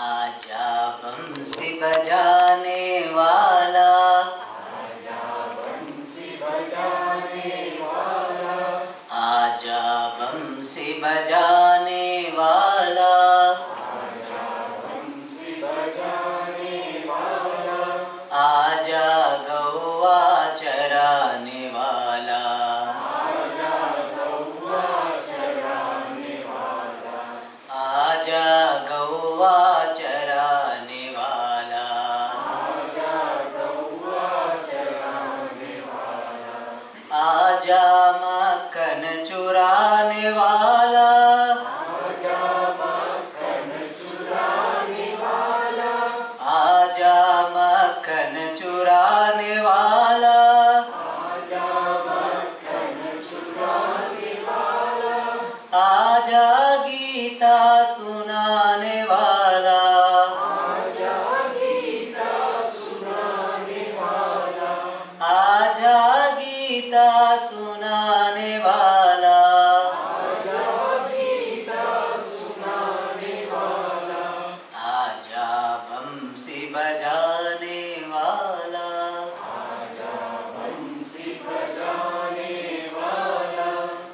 आजा बंसी बजाने वाला, आजा बंसी बजाने वाला, आजा बंसी बजाने वाला, आजा बंसी बजाने वाला, आजा गौवा चराने वाला, आजा गौवा चराने वाला, आजा गौवा चराने वाला, आजा गौवा चराने वाला, आजा मक्खन चुराने वाला, आजा मक्खन चुराने वाला, आजा मक्खन चुराने वाला, आजा मक्खन चुराने वाला, आजा गीता सुनाने वाला, आजा गीता सुनाने वाला, आजा गीता सुनाने वाला, आजा गीता सुनाने वाला, आजा बंसी बजाने वाला, आजा बंसी बजाने वाला,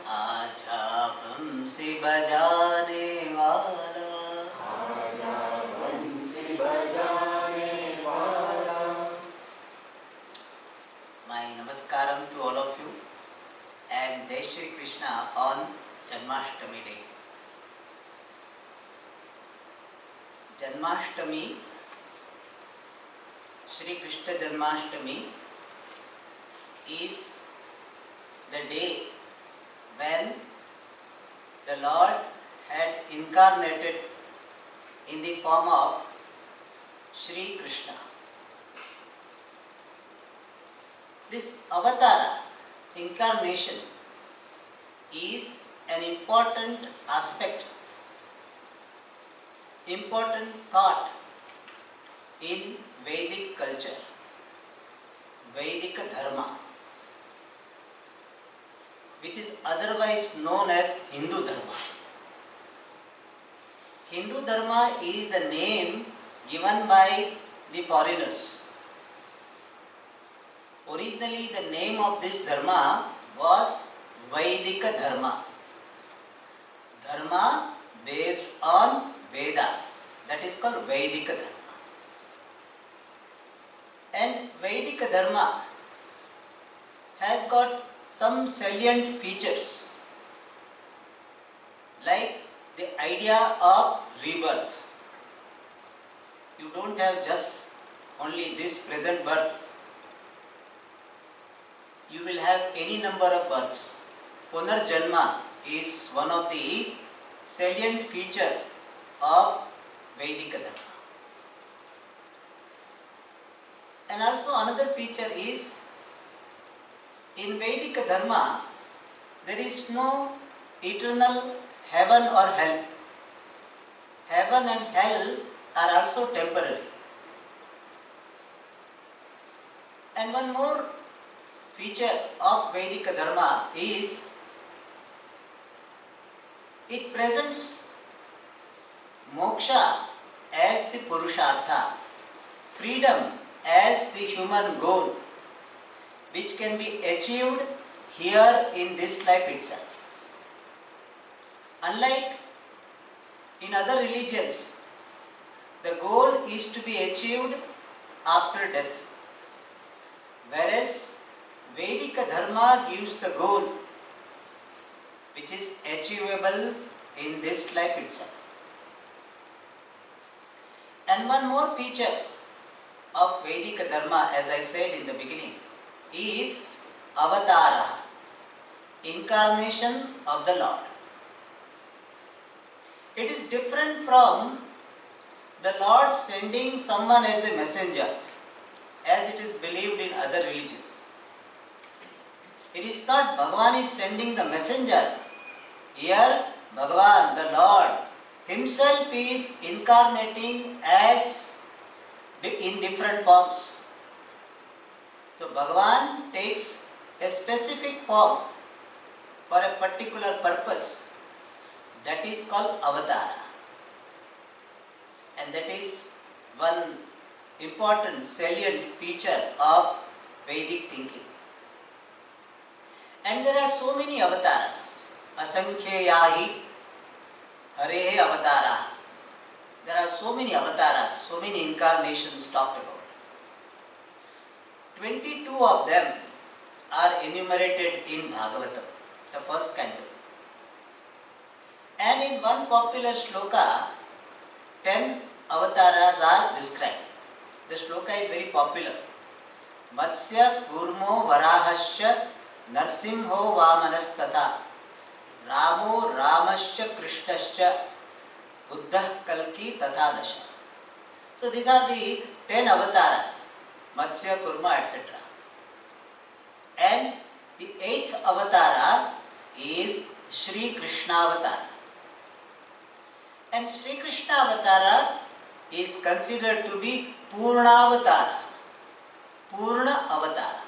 आजा बंसी बजाने वाला. आजा बंसी बजाने वाला. My namaskaram to all of you and Jai Shri Krishna on Janmashtami day. Janmashtami, Shri Krishna Janmashtami is the day when the Lord had incarnated in the form of Shri Krishna. This avatara, incarnation, is an important aspect, important thought in Vedic culture, Vedic Dharma, which is otherwise known as Hindu Dharma. Hindu Dharma is the name given by the foreigners. Originally, the name of this Dharma was Vedika Dharma. Dharma based on Vedas. That is called Vedika Dharma. And Vedika Dharma has got some salient features like the idea of rebirth. You don't have just only this present birth. You will have any number of births. Punarjanma is one of the salient feature of Vedic Dharma. And also another feature is, in Vedic Dharma, there is no eternal heaven or hell. Heaven and hell are also temporary. And one more feature of Vedic Dharma is, it presents moksha as the purushartha, freedom as the human goal, which can be achieved here in this life itself. Unlike in other religions, the goal is to be achieved after death, whereas Vedic Dharma gives the goal which is achievable in this life itself. And one more feature of Vedic Dharma, as I said in the beginning, is avatara, incarnation of the Lord. It is different from the Lord sending someone as the messenger, as it is believed in other religions. It is not Bhagavan is sending the messenger. Here Bhagavan, the Lord, Himself is incarnating as in different forms. So Bhagavan takes a specific form for a particular purpose. That is called avatara. And and that is one important salient feature of Vedic thinking. And there are so many avatars. Asankheyahi Harehe avatara. There are so many avatars, so many incarnations talked about. 22 of them are enumerated in Bhagavatam, the first canto. And in one popular shloka, 10 avatars are described. The shloka is very popular. Matsya Kurmo Varahasya Narsimho Vamanastata Ramo Ramasya Krishnasya Buddha Kalki Tatadasha. So these are the 10 avatars, Matsya, Kurma, etc. And the 8th avatara is Shri Krishna avatara. And Shri Krishna avatara is considered to be Purna avatara. Purna avatara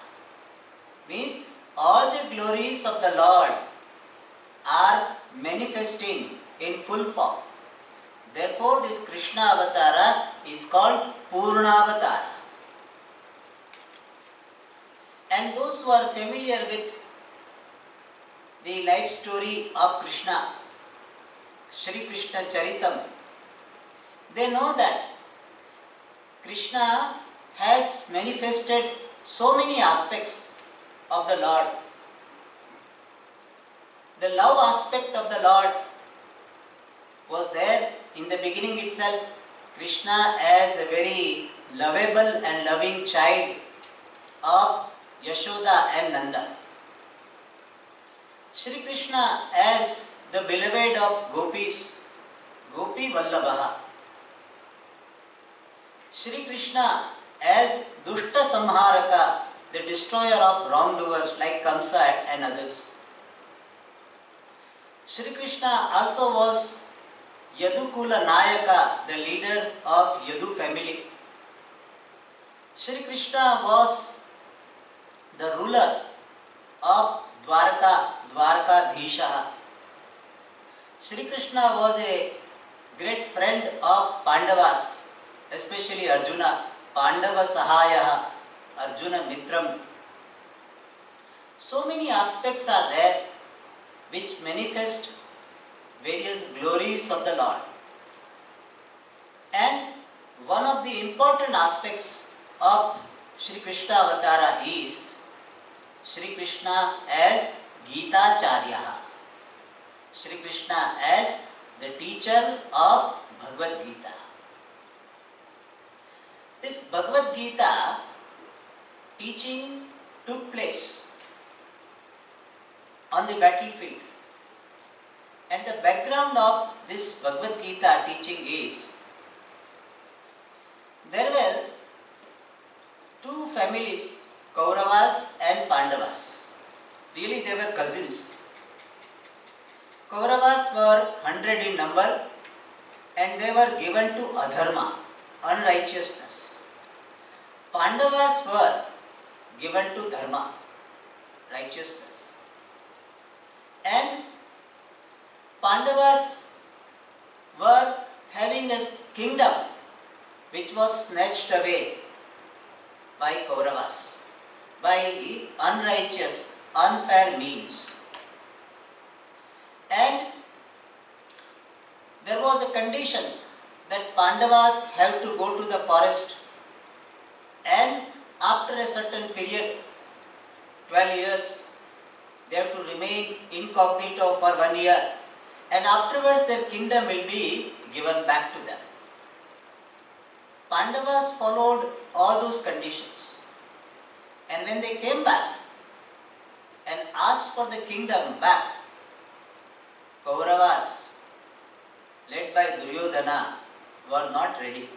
means all the glories of the Lord are manifesting in full form. Therefore, this Krishna avatara is called Purna avatara. And those who are familiar with the life story of Krishna, Shri Krishna Charitam, they know that Krishna has manifested so many aspects of the Lord. The love aspect of the Lord was there in the beginning itself. Krishna as a very lovable and loving child of Yashoda and Nanda. Shri Krishna as the beloved of gopis, Gopi Vallabha. Shri Krishna as Dushta Samharaka, the destroyer of wrongdoers like Kamsa and others. Shri Krishna also was Yadukula Nayaka, the leader of Yadu family. Shri Krishna was the ruler of Dwarka, Dwarkadhisha. Shri Krishna was a great friend of Pandavas, especially Arjuna, Pandava Sahaya, Arjuna Mitram. So many aspects are there which manifest various glories of the Lord. And one of the important aspects of Shri Krishna Avatara is Shri Krishna as Gitacharya. Shri Krishna as the teacher of Bhagavad-Gita. This Bhagavad-Gita teaching took place on the battlefield. And the background of this Bhagavad-Gita teaching is, there were two families, Kauravas and Pandavas. Really they were cousins. Kauravas were 100 in number and they were given to adharma, unrighteousness. Pandavas were given to dharma, righteousness. And Pandavas were having a kingdom which was snatched away by Kauravas, by unrighteous, unfair means. And there was a condition that Pandavas have to go to the forest, and after a certain period, 12 years, they have to remain incognito for 1 year, and afterwards their kingdom will be given back to them. Pandavas followed all those conditions, and when they came back and asked for the kingdom back, Kauravas, led by Duryodhana, were not ready.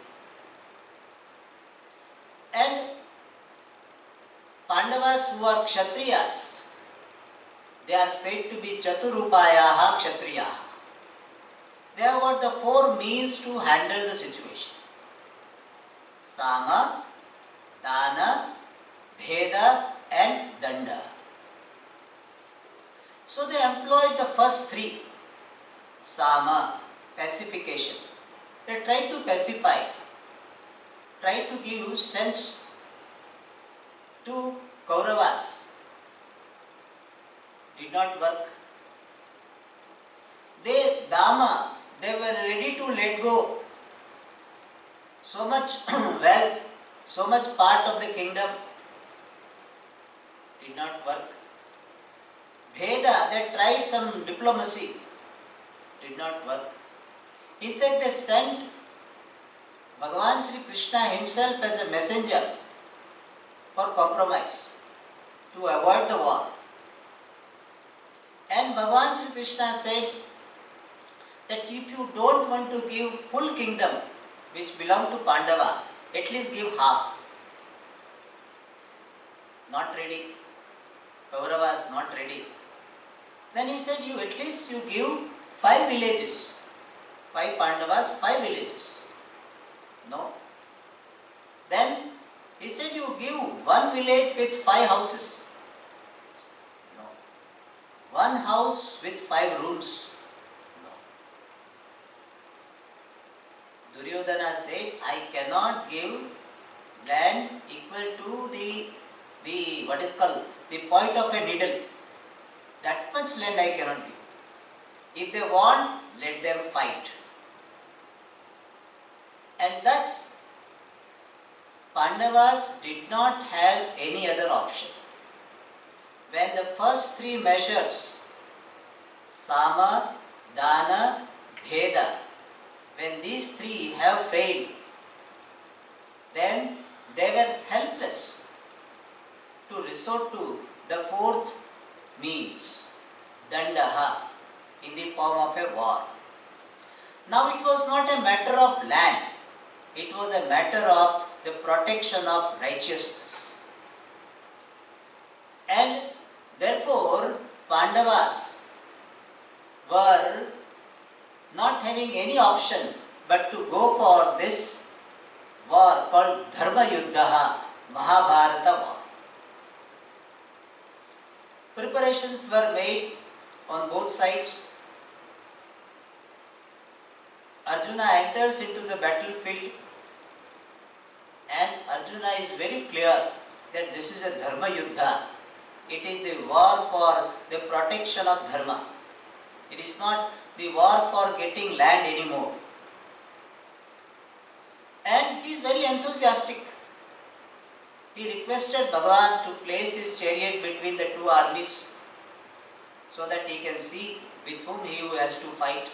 And Pandavas who are Kshatriyas, they are said to be Chaturupayaha Kshatriyaha. They have got the 4 means to handle the situation. Sama, Dana, Bheda and Danda. So they employed the first 3. Sama, pacification. They tried to pacify, tried to give sense to Kauravas. Did not work. They were ready to let go so much wealth, so much part of the kingdom. Did not work. Bheda, they tried some diplomacy. Did not work. In fact, they sent Bhagavan Sri Krishna himself as a messenger for compromise to avoid the war. And Bhagavan Sri Krishna said that if you don't want to give full kingdom which belong to Pandava, at least give half. Not ready. Kauravas not ready. Then he said, you at least you give 5 villages. 5 Pandavas, 5 villages. No. Then he said, you give 1 village with 5 houses. No. 1 house with 5 rooms. No. Duryodhana said, I cannot give land equal to the what is called the point of a needle. That much land I cannot give. If they want, let them fight. And thus, Pandavas did not have any other option. When the first 3 measures, Sama, Dana, Bheda, when these 3 have failed, then they were helpless to resort to the 4th means, Dandaha, in the form of a war. Now it was not a matter of land, it was a matter of the protection of righteousness. And therefore, Pandavas were not having any option but to go for this war called Dharma Yuddha, Mahabharata war. Preparations were made on both sides. Arjuna enters into the battlefield and Arjuna is very clear that this is a Dharma Yuddha. It is the war for the protection of Dharma. It is not the war for getting land anymore. And he is very enthusiastic. He requested Bhagavan to place his chariot between the 2 armies so that he can see with whom he has to fight.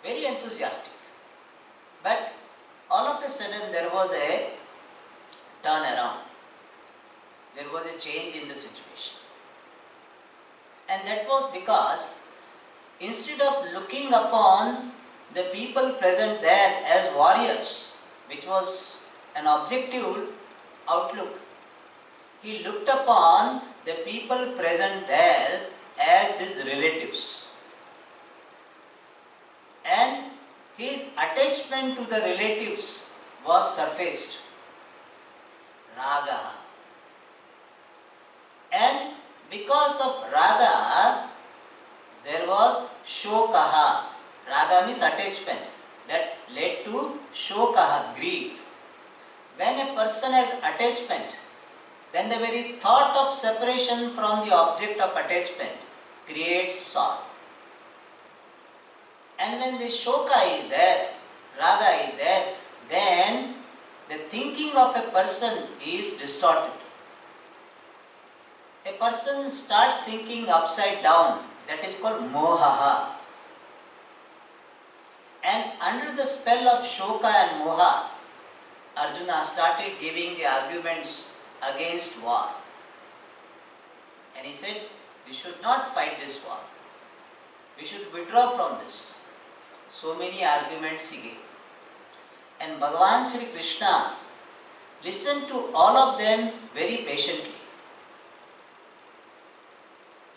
Very enthusiastic. But all of a sudden there was a turn around. There was a change in the situation. And that was because instead of looking upon the people present there as warriors, which was an objective outlook, he looked upon the people present there as his relatives. And his attachment to the relatives was surfaced. Raga. And because of Raga, there was Shokaha. Raga means attachment. That led to Shokaha, grief. When a person has attachment, then the very thought of separation from the object of attachment creates sorrow. And when the Shoka is there, Raga is there, then the thinking of a person is distorted. A person starts thinking upside down, that is called Mohaha. And under the spell of Shoka and Moha, Arjuna started giving the arguments against war. And he said, we should not fight this war. We should withdraw from this. So many arguments he gave. And Bhagavan Sri Krishna listened to all of them very patiently,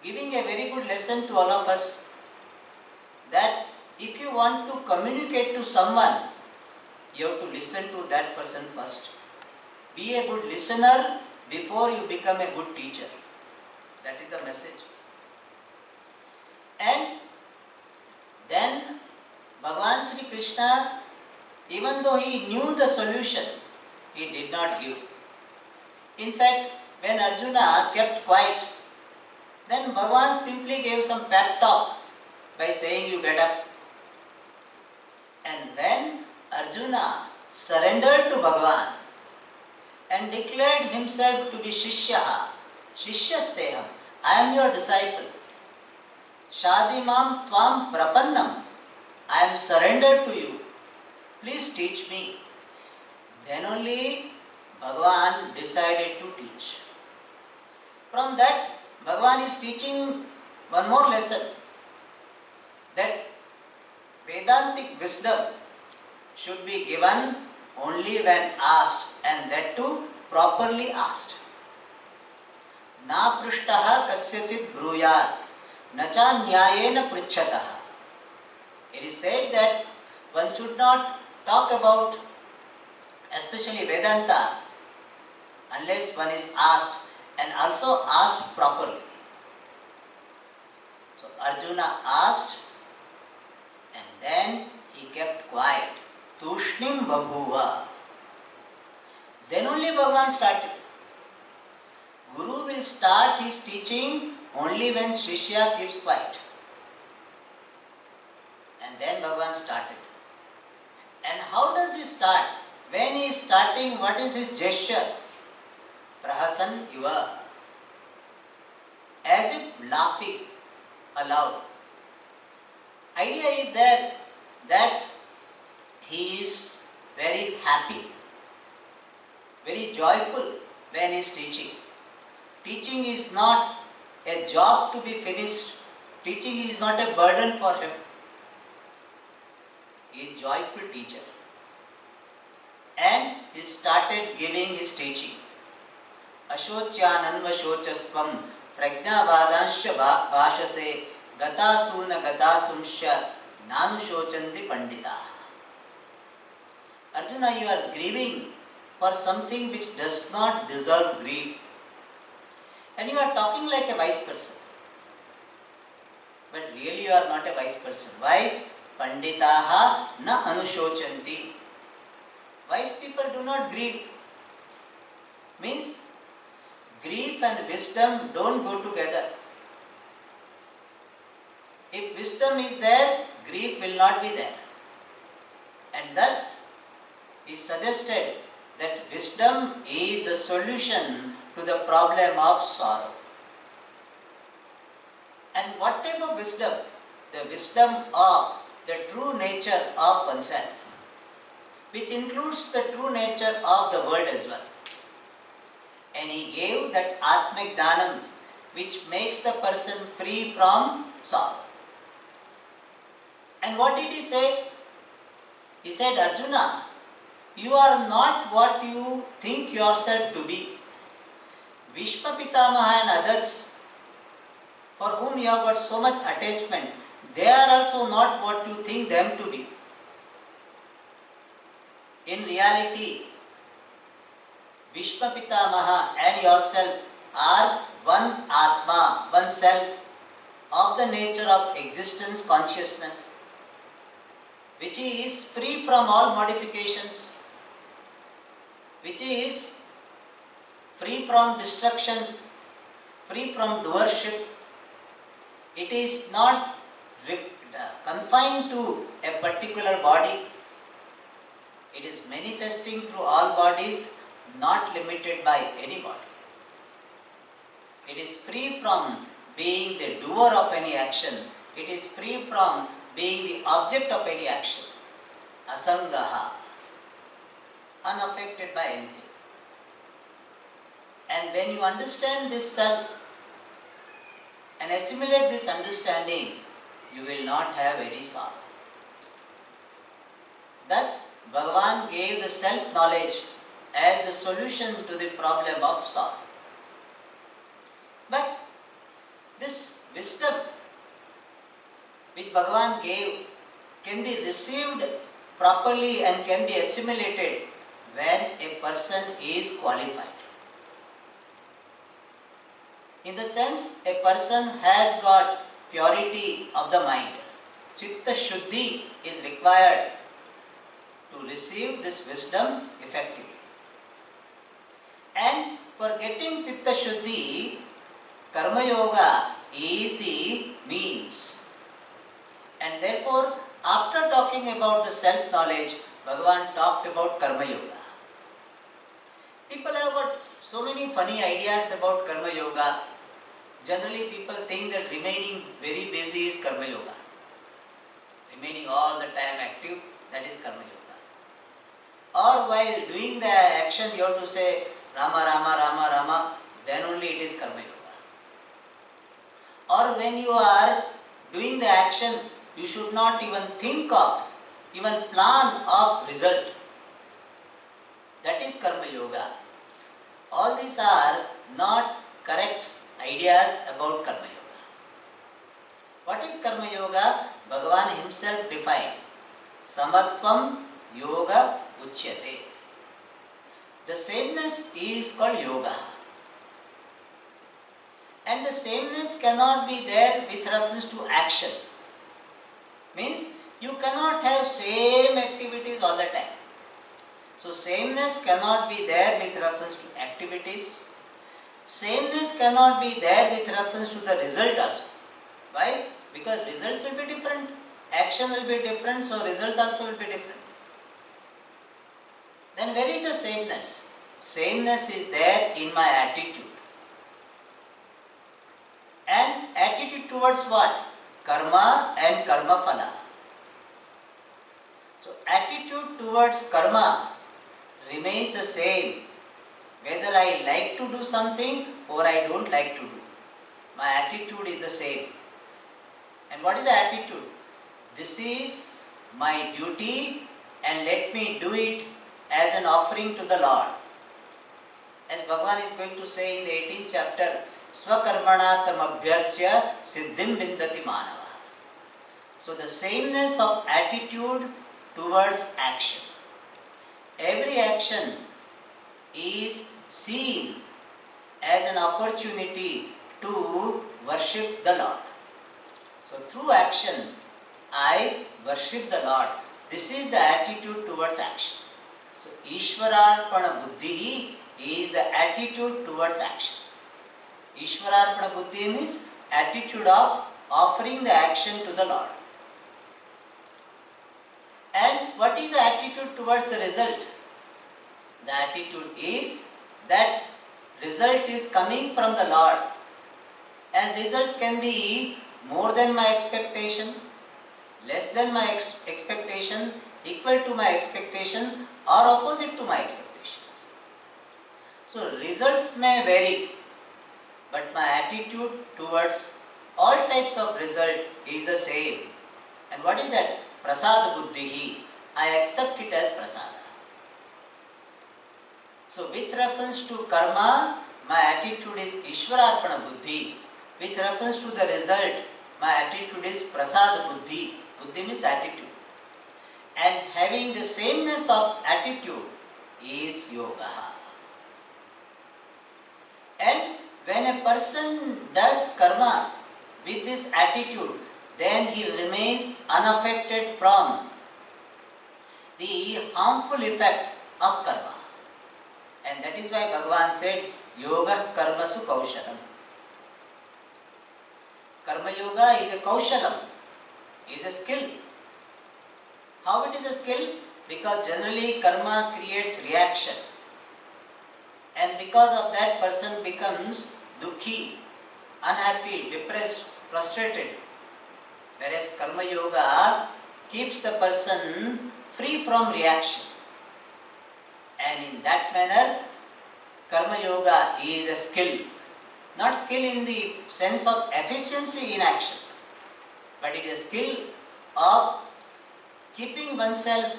giving a very good lesson to all of us that if you want to communicate to someone, you have to listen to that person first. Be a good listener before you become a good teacher. That is the message. And then Bhagavan Sri Krishna, even though he knew the solution, he did not give. In fact, when Arjuna kept quiet, then Bhagavan simply gave some pep talk by saying, you get up. And when Arjuna surrendered to Bhagavan and declared himself to be Shishyaha, Shishyasteham, I am your disciple. Shadimam Tvam Prapannam, I am surrendered to you. Please teach me. Then only Bhagavan decided to teach. From that, Bhagavan is teaching one more lesson, that Vedantic wisdom should be given only when asked, and that too properly asked. Na prishtaha kasyachit bruyat, nacha nyayena pruchhataha. It is said that one should not talk about, especially Vedanta, unless one is asked, and also asked properly. So Arjuna asked, and then he kept quiet. Tushnim babhuva. Then only Bhagavan started. Guru will start his teaching only when Shishya keeps quiet. And then Bhagavan started. And how does he start? When he is starting, what is his gesture? Prahasan iva. As if laughing aloud. Idea is there that he is very happy, very joyful when he is teaching. Teaching is not a job to be finished. Teaching is not a burden for him. He is a joyful teacher. And he started giving his teaching. Ashocyananvashochaspam prajnavadansya bhashase gatasuna gatasumsya nanushochandi pandita. Arjuna, you are grieving for something which does not deserve grief. And you are talking like a wise person. But really you are not a wise person. Why? Panditaha na anushochanti. Wise people do not grieve. Means grief and wisdom don't go together. If wisdom is there, grief will not be there. And thus, he suggested that wisdom is the solution to the problem of sorrow. And what type of wisdom? The wisdom of the true nature of oneself, which includes the true nature of the world as well. And he gave that Atmik Dhanam, which makes the person free from sorrow. And what did he say? He said, Arjuna, you are not what you think yourself to be. Bhishma Pitamaha and others, for whom you have got so much attachment, they are also not what you think them to be. In reality, Bhishma Pitamaha and yourself are one Atma, one self of the nature of existence consciousness, which is free from all modifications, which is free from destruction, free from doership. It is not confined to a particular body. It is manifesting through all bodies, not limited by any body. It is free from being the doer of any action. It is free from being the object of any action. Asangaha, unaffected by anything. And when you understand this self and assimilate this understanding, you will not have any sorrow. Thus, Bhagavan gave the self-knowledge as the solution to the problem of sorrow. But this wisdom which Bhagavan gave can be received properly and can be assimilated when a person is qualified. In the sense, a person has got purity of the mind. Chitta Shuddhi is required to receive this wisdom effectively. And for getting Chitta Shuddhi, Karma Yoga is the means. And therefore, after talking about the self-knowledge, Bhagavan talked about Karma Yoga. People have got so many funny ideas about Karma Yoga. Generally, people think that remaining very busy is Karma Yoga. Remaining all the time active, that is Karma Yoga. Or while doing the action, you have to say Rama, Rama, Rama, Rama, then only it is Karma Yoga. Or when you are doing the action, you should not even think of, even plan of result. That is Karma Yoga. All these are not correct ideas about Karma Yoga. What is Karma Yoga? Bhagavan himself defined. Samatvam Yoga Uchyate. The sameness is called Yoga. And the sameness cannot be there with reference to action. Means you cannot have same activities all the time. So sameness cannot be there with reference to activities. Sameness cannot be there with reference to the result also. Why? Because results will be different. Action will be different, so results also will be different. Then where is the sameness? Sameness is there in my attitude. And attitude towards what? Karma and karma phala. So attitude towards karma remains the same whether I like to do something or I don't like to do. My attitude is the same. And what is the attitude? This is my duty and let me do it as an offering to the Lord. As Bhagavan is going to say in the 18th chapter, Swakarmana tamabhyarchya siddhim bindati manava. So the sameness of attitude towards action. Every action is seen as an opportunity to worship the Lord. So through action, I worship the Lord. This is the attitude towards action. So Ishwararpana Buddhi is the attitude towards action. Ishwararpana Buddhi means attitude of offering the action to the Lord. And what is the attitude towards the result? The attitude is that result is coming from the Lord. And results can be more than my expectation, less than my expectation, equal to my expectation, or opposite to my expectations. So results may vary, but my attitude towards all types of result is the same. And what is that? Prasad buddhihi. I accept it as prasada. So with reference to karma, my attitude is Ishwararpana buddhi. With reference to the result, my attitude is prasad buddhi. Buddhi means attitude. And having the sameness of attitude is yoga. And when a person does karma with this attitude, then he remains unaffected from the harmful effect of karma. And that is why Bhagavan said, Yoga karmasu kaushalam. Karma yoga is a kaushalam, is a skill. How it is a skill? Because generally karma creates reaction. And because of that, person becomes dukhi, unhappy, depressed, frustrated. Whereas karma yoga keeps the person free from reaction. And in that manner, karma yoga is a skill. Not skill in the sense of efficiency in action, but it is a skill of keeping oneself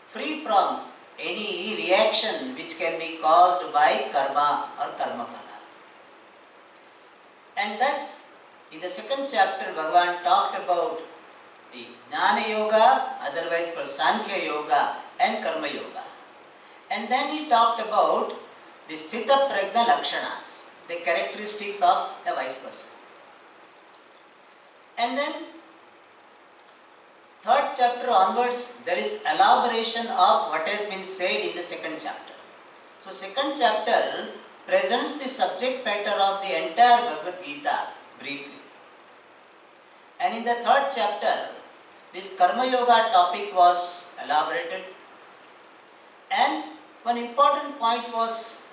free from any reaction which can be caused by karma or karma phala. And thus, in the second chapter, Bhagavan talked about the Jnana Yoga, otherwise called Sankhya Yoga, and Karma Yoga. And then he talked about the Sthita Prajna Lakshanas, the characteristics of a wise person. And then third chapter onwards, there is elaboration of what has been said in the second chapter. So, second chapter presents the subject matter of the entire Bhagavad-Gita briefly. And in the third chapter, this Karma Yoga topic was elaborated. And one important point was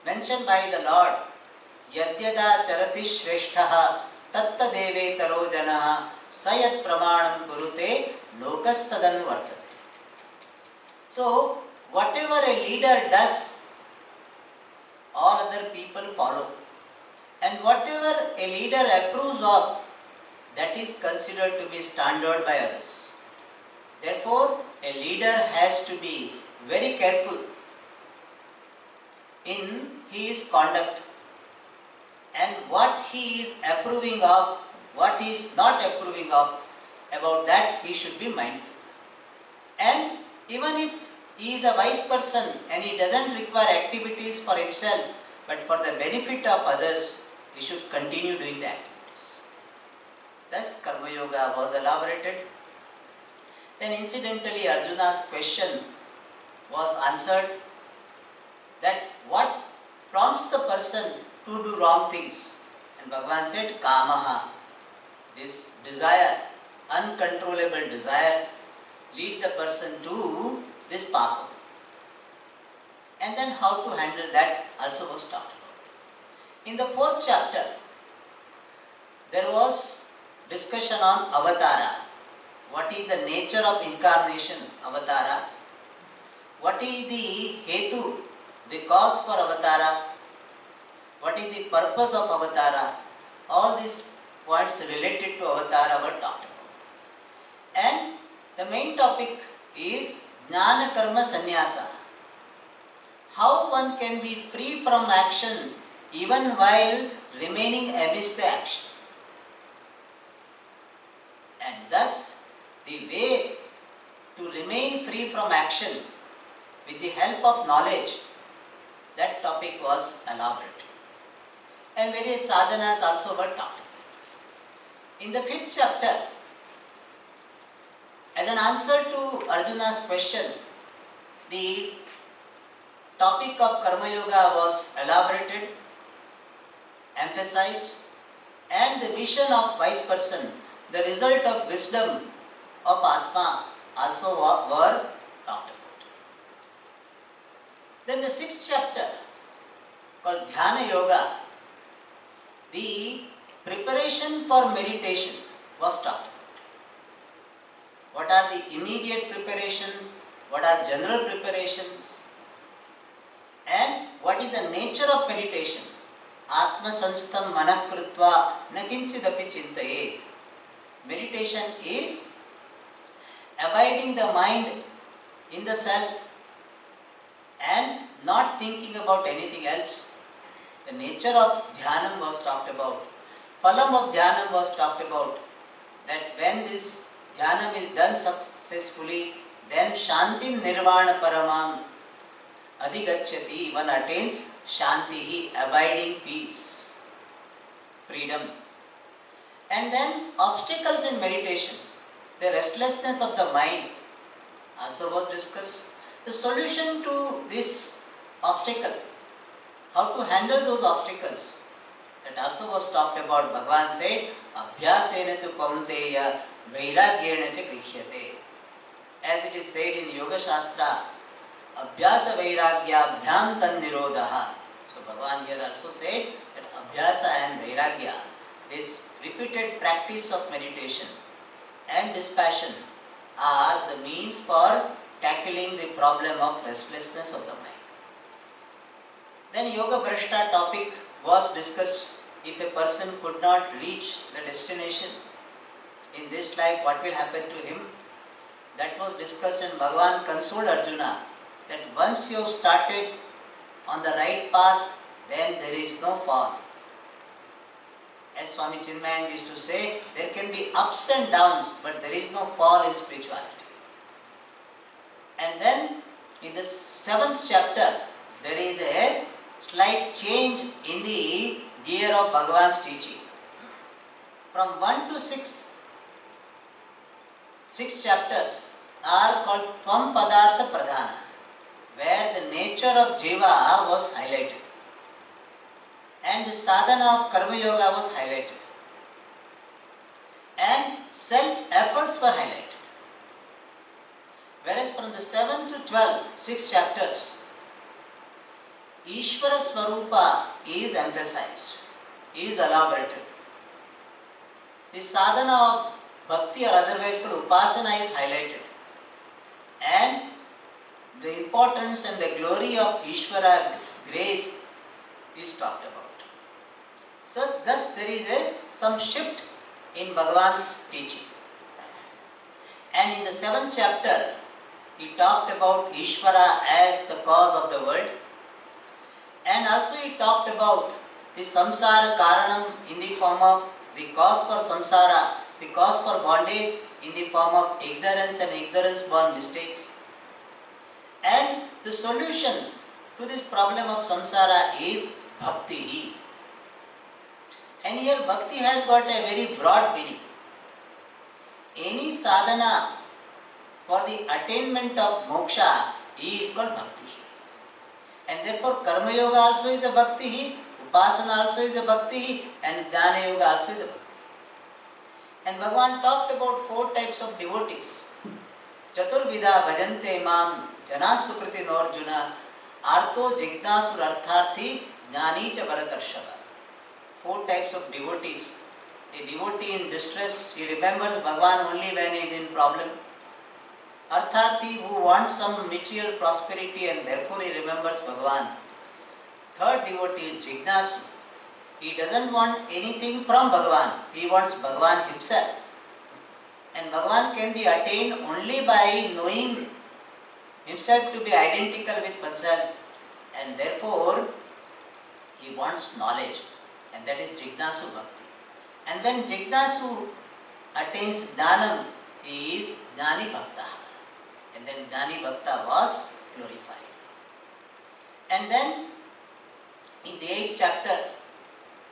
mentioned by the Lord, Yadyada charati shreshtaha tatta deve taro janaha sayat pramanam kurute lokastadan vartate. So, whatever a leader does, all other people follow. And whatever a leader approves of, that is considered to be standard by others. Therefore, a leader has to be very careful in his conduct and what he is approving of, what he is not approving of, about that he should be mindful. And even if he is a wise person and he doesn't require activities for himself, but for the benefit of others, he should continue doing the activities. Thus, Karma Yoga was elaborated. Then incidentally, Arjuna's question was answered, that what prompts the person to do wrong things? And Bhagavan said, Kamaha, this desire, uncontrollable desires lead the person to this path. And then how to handle that also was talked about. In the fourth chapter, there was discussion on avatara. What is the nature of incarnation, avatara? What is the hetu, the cause for avatara? What is the purpose of avatara? All these points related to avatara were talked about. And the main topic is Jnana Karma Sannyasa. How one can be free from action even while remaining amidst the action. And thus, the way to remain free from action with the help of knowledge, that topic was elaborated. And various sadhanas also were talked about. In the fifth chapter, as an answer to Arjuna's question, the topic of Karma Yoga was elaborated, emphasized, and the vision of wise person, the result of wisdom of Atma also were talked about. Then the sixth chapter, called Dhyana Yoga, the preparation for meditation was talked about. What are the immediate preparations? What are general preparations? And what is the nature of meditation? Atma samstam manakrutva nakinchidapi chintayet. Meditation is abiding the mind in the self and not thinking about anything else. The nature of dhyanam was talked about. Phalam of dhyanam was talked about. That when this dhyanam is done successfully, then shantim nirvana paramam adhigachyati, one attains shanti, abiding peace, freedom. And then obstacles in meditation, the restlessness of the mind also was discussed. The solution to this obstacle, how to handle those obstacles, that also was talked about. Bhagavan said, Abhyasena tu kaunteya vairagyena cha krishyate. As it is said in Yoga Shastra, Abhyasa vairagya bhyam tan nirodha. So Bhagavan here also said that Abhyasa and vairagya, this repeated practice of meditation and dispassion, are the means for tackling the problem of restlessness of the mind. Then Yoga Bhrashta topic was discussed. If a person could not reach the destination in this life, what will happen to him? That was discussed, and Bhagavan consoled Arjuna that once you have started on the right path, then there is no fall. As Swami Chinmayan used to say, there can be ups and downs, but there is no fall in spirituality. And then in the 7th chapter, there is a slight change in the gear of Bhagavan's teaching. From 1 to 6, 6 chapters are called Tvam Padartha Pradhana, where the nature of Jiva was highlighted and the sadhana of Karma Yoga was highlighted and self-efforts were highlighted. Whereas from the 7 to 12, 6 chapters, Ishvara Swarupa is emphasized, is elaborated. The sadhana of bhakti or otherwise called upasana is highlighted. And the importance and the glory of Ishvara's grace is talked about. So thus there is some shift in Bhagavan's teaching. And in the 7th chapter, he talked about Ishvara as the cause of the world. And also he talked about the samsara karanam in the form of the cause for samsara, the cause for bondage in the form of ignorance and ignorance born mistakes. And the solution to this problem of samsara is bhakti. And here bhakti has got a very broad meaning. Any sadhana for the attainment of moksha is called bhakti. And therefore karma yoga also is a bhakti, upasana also is a bhakti, and dhyana yoga also is a bhakti. And Bhagavan talked about 4 types of devotees. Chaturvidha bhajante mam janasu kriti Arjuna arto jignasur artharthi jnani cha bharatarshava. 4 types of devotees. A devotee in distress, he remembers Bhagavan only when he is in problem. Artharthi, who wants some material prosperity and therefore he remembers Bhagavan. Third devotee is Jignasu. He doesn't want anything from Bhagavan. He wants Bhagavan himself. And Bhagavan can be attained only by knowing himself to be identical with oneself. And therefore, he wants knowledge. And that is Jignasu Bhakti. And when Jignasu attains Jnanam, he is Jnani Bhakta. And then Jnani Bhakta was glorified. And then in the 8th chapter,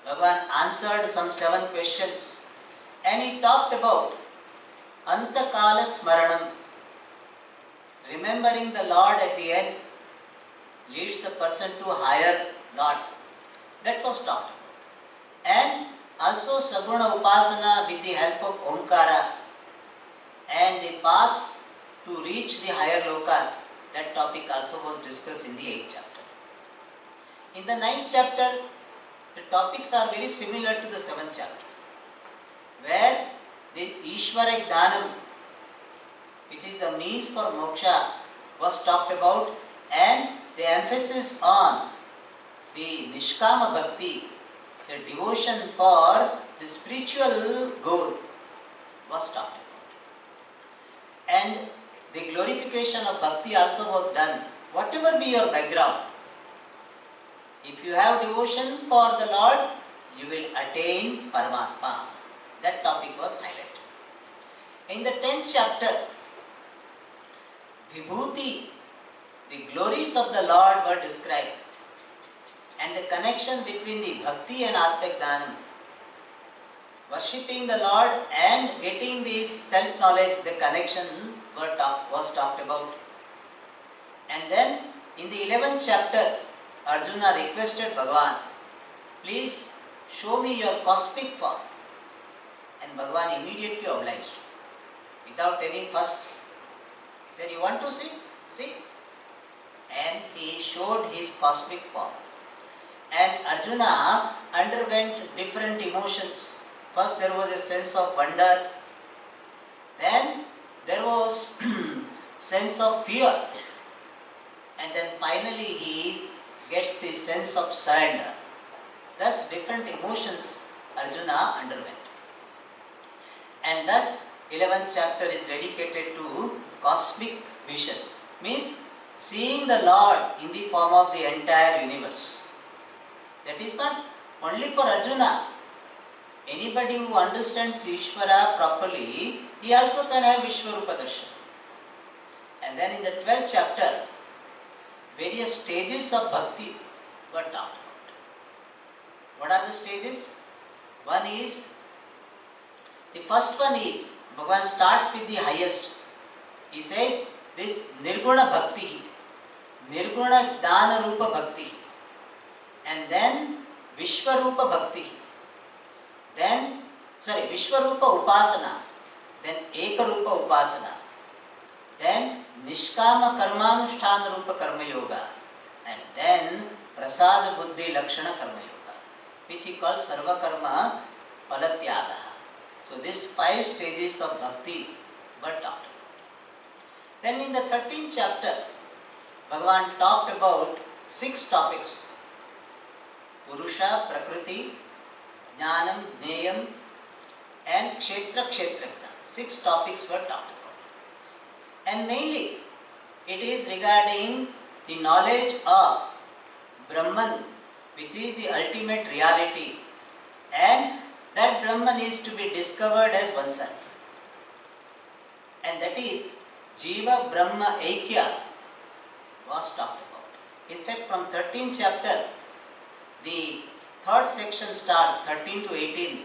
Bhagavan answered some 7 questions. And he talked about Antakala Smaranam. Remembering the Lord at the end leads a person to a higher Lord. That was talked about. And also Saguna Upasana with the help of Omkara and the paths to reach the higher lokas. That topic also was discussed in the 8th chapter. In the 9th chapter, the topics are very similar to the 7th chapter, where the Ishvara Jnanam, which is the means for moksha, was talked about, and the emphasis on the Nishkama Bhakti, the devotion for the spiritual goal, was talked about. And the glorification of bhakti also was done. Whatever be your background, if you have devotion for the Lord, you will attain Paramatma. That topic was highlighted. In the 10th chapter, Vibhuti, the glories of the Lord were described, and the connection between the bhakti and Atmik Dhanam. Worshipping the Lord and getting this self-knowledge, the connection was talked about. And then in the 11th chapter, Arjuna requested Bhagavan, please show me your cosmic form. And Bhagavan immediately obliged, without any fuss. He said, you want to see? See. And he showed his cosmic form. And Arjuna underwent different emotions. First there was a sense of wonder, then there was sense of fear, and then finally he gets the sense of surrender. Thus different emotions Arjuna underwent. And thus 11th chapter is dedicated to cosmic vision, means seeing the Lord in the form of the entire universe. That is not only for Arjuna. Anybody who understands Ishvara properly, he also can have Vishwarupa Darshan. And then in the 12th chapter, various stages of bhakti were talked about. What are the stages? The first one is Bhagavan starts with the highest. He says this Nirguna Bhakti, Nirguna Dana Rupa Bhakti, and then Vishwarupa Bhakti, then Vishwarupa Upasana, then Ekarupa Upasana, then Nishkama Karmanusthana Rupa Karma Yoga, and then Prasada Buddhi Lakshana Karma Yoga, which he calls Sarva Karma Palatyagaha. So these 5 stages of bhakti were talked about. Then in the 13th chapter, Bhagavan talked about 6 topics: Purusha, Prakriti, Jnanam, Jneyam, and Kshetra, Kshetrajna. 6 topics were talked about. And mainly, it is regarding the knowledge of Brahman, which is the ultimate reality, and that Brahman is to be discovered as oneself. And that is Jiva Brahma Aikya was talked about. In fact, from 13th chapter, the 3rd section starts, 13 to 18.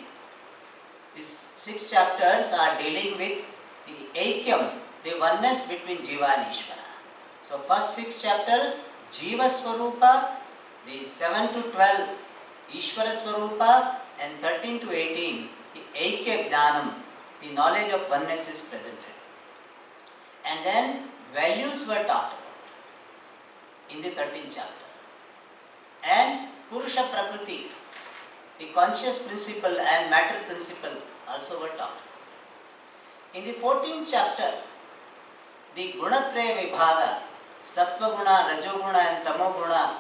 These 6 chapters are dealing with the Aikyam, the oneness between Jiva and Ishvara. So first 6 chapter, Jiva Swarupa, the 7 to 12, Ishvara Swarupa, and 13 to 18, the Aikya Jnanam, the knowledge of oneness is presented. And then values were talked about in the 13th chapter. And Purusha Prakriti, the conscious principle and matter principle also were talked about. In the 14th chapter, the Gunatraya Vibhaga, Sattva Guna, Rajoguna and Tamoguna,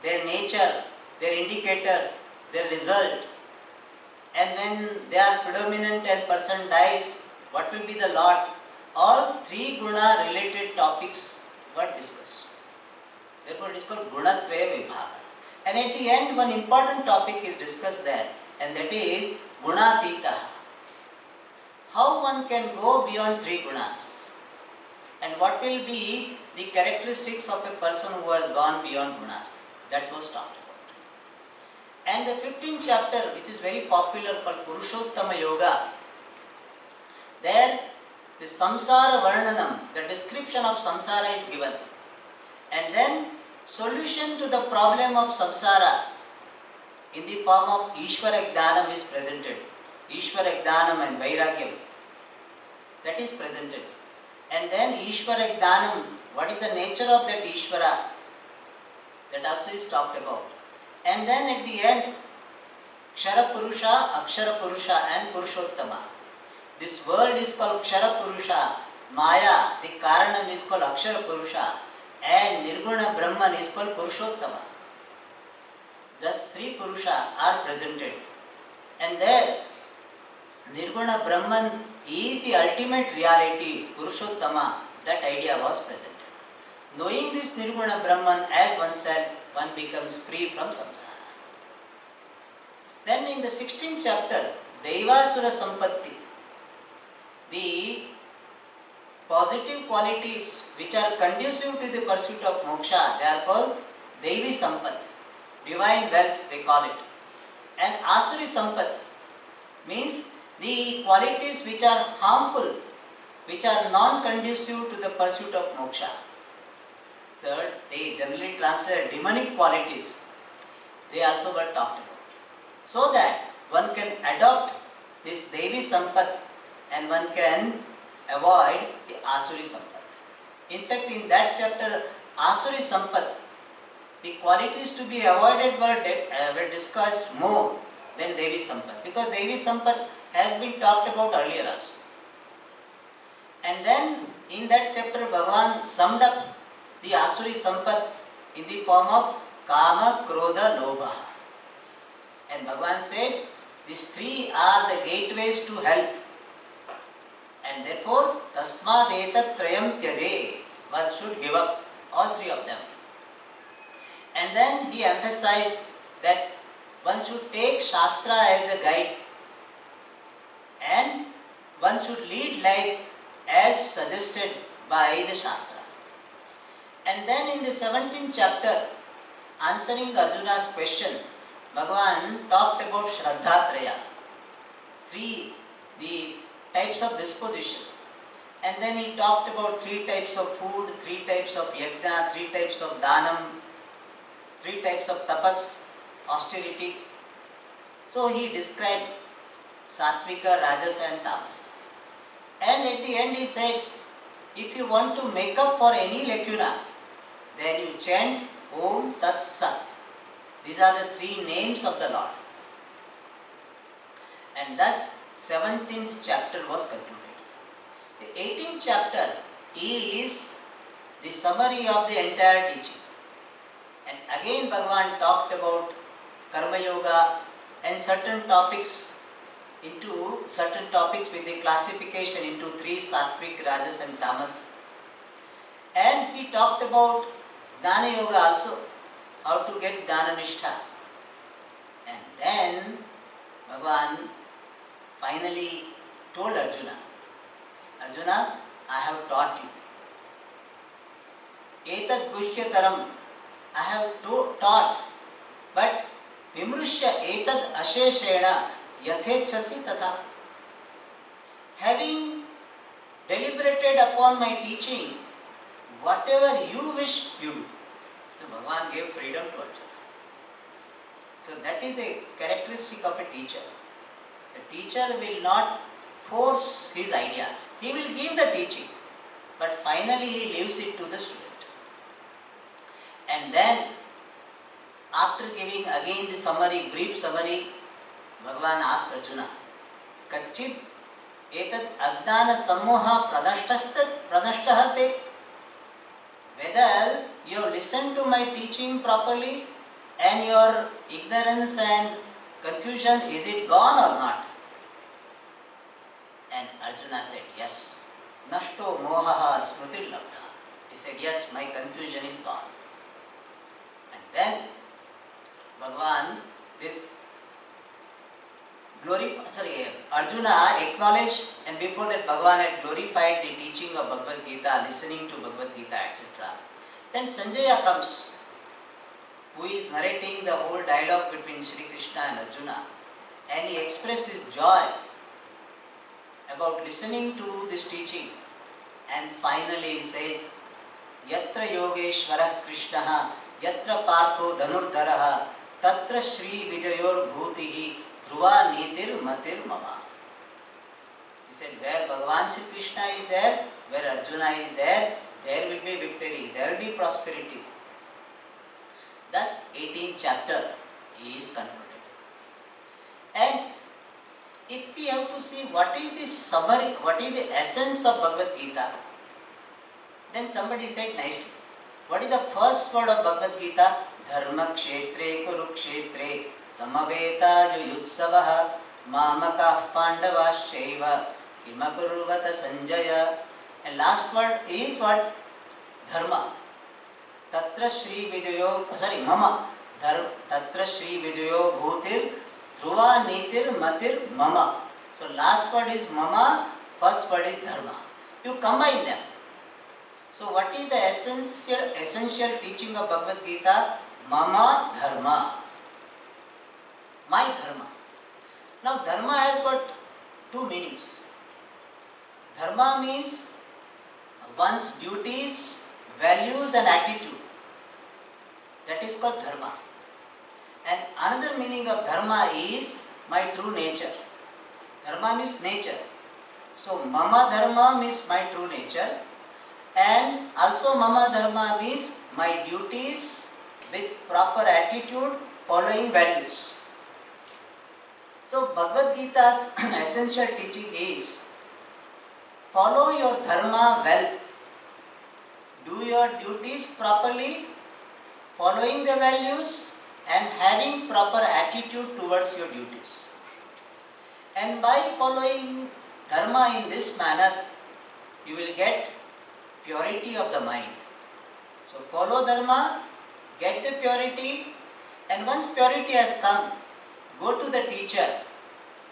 their nature, their indicators, their result, and when they are predominant and person dies, what will be the lot? All 3 guna related topics were discussed. Therefore it is called Gunatraya Vibhaga. And at the end, one important topic is discussed there, and that is Gunatita. How one can go beyond 3 gunas, and what will be the characteristics of a person who has gone beyond gunas. That was talked about. And the 15th chapter, which is very popular, called Purushottama Yoga, there the Samsara Varnanam, the description of samsara is given. And then solution to the problem of samsara in the form of Ishvara Jnanam is presented. Ishvara Jnanam and Vairagyam, that is presented. And then Ishvara Jnanam, what is the nature of that Ishvara, that also is talked about. And then at the end, Kshara Purusha, Akshara Purusha and Purushottama. This world is called Kshara Purusha, Maya, the Karanam is called Akshara Purusha, and Nirguna Brahman is called Purushottama. Thus 3 Purusha are presented. And there, Nirguna Brahman is the ultimate reality, Purushottama, that idea was presented. Knowing this Nirguna Brahman as oneself, one becomes free from samsara. Then in the 16th chapter, Devasura Sampatti, the positive qualities which are conducive to the pursuit of moksha, they are called Devi Sampat, divine wealth they call it. And Asuri Sampat means the qualities which are harmful, which are non-conducive to the pursuit of moksha. Third, they generally translate demonic qualities. They also were talked about. So that one can adopt this Devi Sampat and one can avoid the Asuri Sampat. In fact, in that chapter, Asuri Sampat, the qualities to be avoided were discussed more than Devi Sampat, because Devi Sampat has been talked about earlier also. And then in that chapter, Bhagavan summed up the Asuri Sampat in the form of Kama, Krodha, Lobha. And Bhagavan said, these 3 are the gateways to hell. And therefore, Tasmad etat trayam tyaje, one should give up all 3 of them. And then he emphasized that one should take Shastra as the guide, and one should lead life as suggested by the Shastra. And then in the 17th chapter, answering Arjuna's question, Bhagavan talked about Shraddha Traya. 3, the types of disposition. And then he talked about 3 types of food, 3 types of yajna, 3 types of dhanam, 3 types of tapas, austerity. So he described sattvika, rajasa and tamasa. And at the end he said, if you want to make up for any lacuna, then you chant Om Tat Sat. These are the 3 names of the Lord. And thus 17th chapter was concluded. The 18th chapter is the summary of the entire teaching. And again Bhagavan talked about Karma Yoga and certain topics with the classification into 3 Sattvic, Rajas and Tamas. And he talked about Dana Yoga also, how to get Dana Nishtha. And then Bhagavan finally told Arjuna, Arjuna, I have taught you. Etad guhyataram, I have taught, but vimrushya etad asheshena yathechasi tatha. Having deliberated upon my teaching, whatever you wish, you do. So Bhagavan gave freedom to Arjuna. So that is a characteristic of a teacher. The teacher will not force his idea. He will give the teaching, but finally he leaves it to the student. And then, after giving again the summary, brief summary, Bhagavan asked Arjuna, Kachid etad ajnana sammoha pranashtahate. Whether you have listened to my teaching properly and your ignorance and confusion, is it gone or not? And Arjuna said, yes. Nashto mohaha smrutir labdha. He said, yes, my confusion is gone. And then Bhagavan, Arjuna acknowledged, and before that Bhagavan had glorified the teaching of Bhagavad-Gita, listening to Bhagavad-Gita, etc. Then Sanjaya comes, who is narrating the whole dialogue between Sri Krishna and Arjuna, and he expressed his joy about listening to this teaching, and finally he says, Yatra Yogeshwarah Krishnaha, Yatra Partho Dhanurdharaha, Tatra Shri Vijayor Bhutihi, Dhruva Nitir Matir Mama. He said, where Bhagavan Sri Krishna is there, where Arjuna is there, there will be victory, there will be prosperity. Thus, 18th chapter is concluded. And if we have to see what is the summary, what is the essence of Bhagavad-Gita, then somebody said nicely, what is the first word of Bhagavad-Gita? Dharma kshetre kurukshetre samaveta yuyutsavaha mamakah pandavasyaiva himakurvata sanjaya. And last word is what? Dharma. Tatra Shri Vijayo, Mama. Tatra Shri Vijayo Bhutir Dhruva Nitir Matir Mama. So last word is Mama, first word is Dharma. You combine them. So what is the essential teaching of Bhagavad Gita? Mama Dharma. My Dharma. Now Dharma has got 2 meanings. Dharma means one's duties, values and attitude. That is called Dharma. And another meaning of Dharma is my true nature. Dharma means nature. So Mama Dharma means my true nature, and also Mama Dharma means my duties with proper attitude, following values. So Bhagavad Gita's essential teaching is follow your Dharma well, do your duties properly, following the values and having proper attitude towards your duties. And by following Dharma in this manner, you will get purity of the mind. So follow Dharma, get the purity, and once purity has come, go to the teacher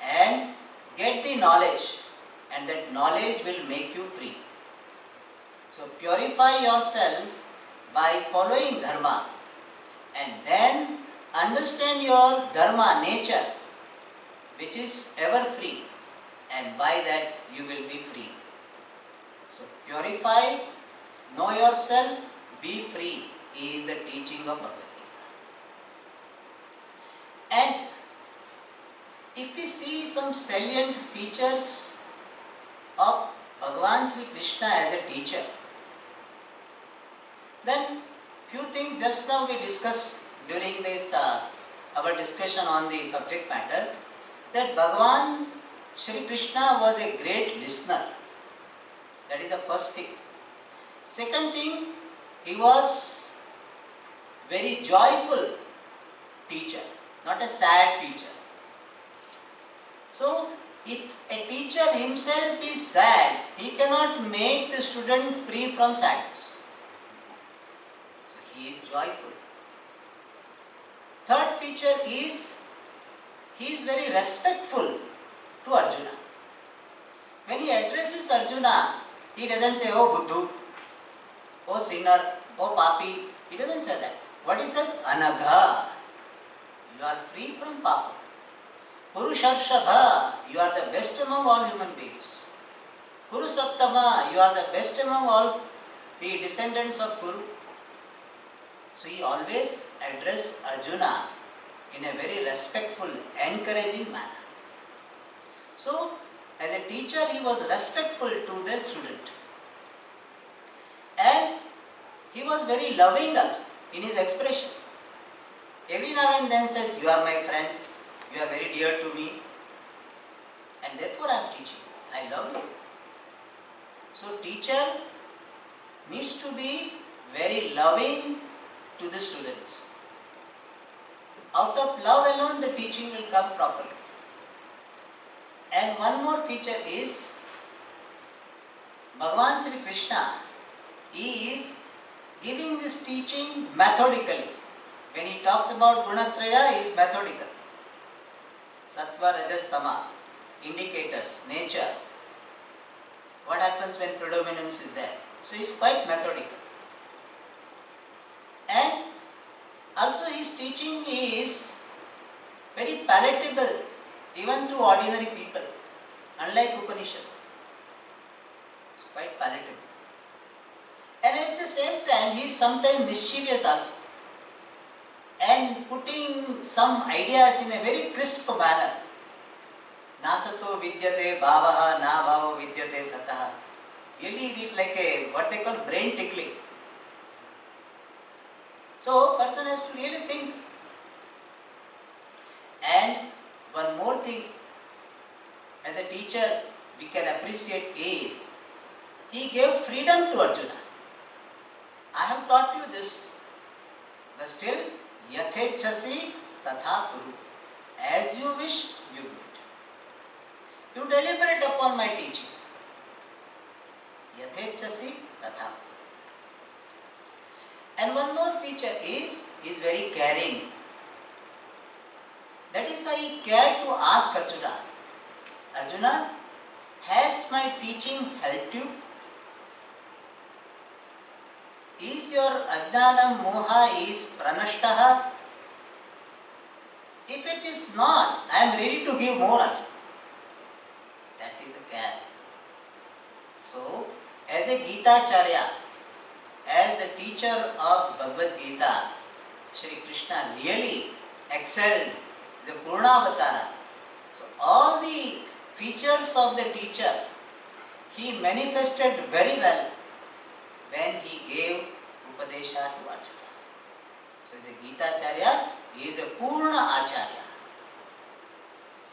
and get the knowledge, and that knowledge will make you free. So purify yourself by following Dharma, and then understand your Dharma nature, which is ever free. and by that you will be free. So purify, know yourself, be free is the teaching of Bhagavad-Gita. And if we see some salient features of Bhagavan Sri Krishna as a teacher, then few things just now we discussed during this our discussion on the subject matter, that Bhagavan Sri Krishna was a great listener. That is the first thing. Second thing, he was very joyful teacher, not a sad teacher. So, if a teacher himself is sad, he cannot make the student free from sadness. So, he is joyful. Third feature is, he is very respectful to Arjuna. When he addresses Arjuna, he doesn't say, "Oh Buddhu, oh sinner, oh papi." He doesn't say that. What he says? Anagha. You are free from papa. Purusharshabha. You are the best among all human beings. Purusattama. You are the best among all the descendants of Kuru. So he always addressed Arjuna in a very respectful, encouraging manner. So, as a teacher, he was respectful to the student. And he was very loving also in his expression. Every now and then says, "You are my friend, you are very dear to me, and therefore I am teaching. I love you." So, teacher needs to be very loving to the students. Out of love alone, the teaching will come properly. And one more feature is, Bhagavan Sri Krishna, he is giving this teaching methodically. When he talks about Gunatraya, he is methodical. Sattva, Rajas, Tama, indicators, nature. What happens when predominance is there? So he is quite methodical. And also his teaching is very palatable even to ordinary people, unlike Upanishad. It's quite palatable. And at the same time, he is sometimes mischievous also, and putting some ideas in a very crisp manner. Nasato vidyate bhavaha na bhava vidyate sataha. Really it is like a, what they call, brain tickling. So, person has to really think. And one more thing, as a teacher, we can appreciate is, he gave freedom to Arjuna. I have taught you this, but still, yathechasi tatha kuru. As you wish, you do it. You deliberate upon my teaching. Yathechasi tatha. And one more feature is, he is very caring. That is why he cared to ask Arjuna, "Arjuna, has my teaching helped you? Is your ajnanam moha is pranashtaha? If it is not, I am ready to give more also." That is the care. So, as a Gitacharya, as the teacher of Bhagavad-Gita, Shri Krishna really excelled. Is a Purnavatara. So all the features of the teacher, he manifested very well when he gave Upadesha to Arjuna. So as a Gitacharya, he is a Purna Acharya.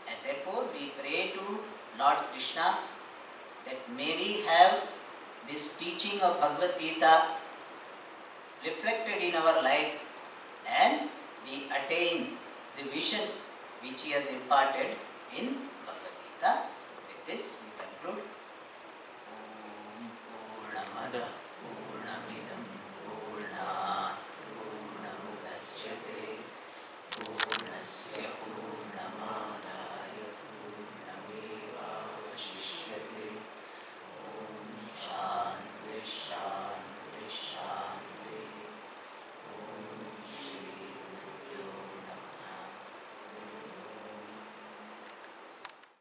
And therefore we pray to Lord Krishna that may we have this teaching of Bhagavad-Gita reflected in our life and we attain the vision which he has imparted in Bhagavad-Gita. With this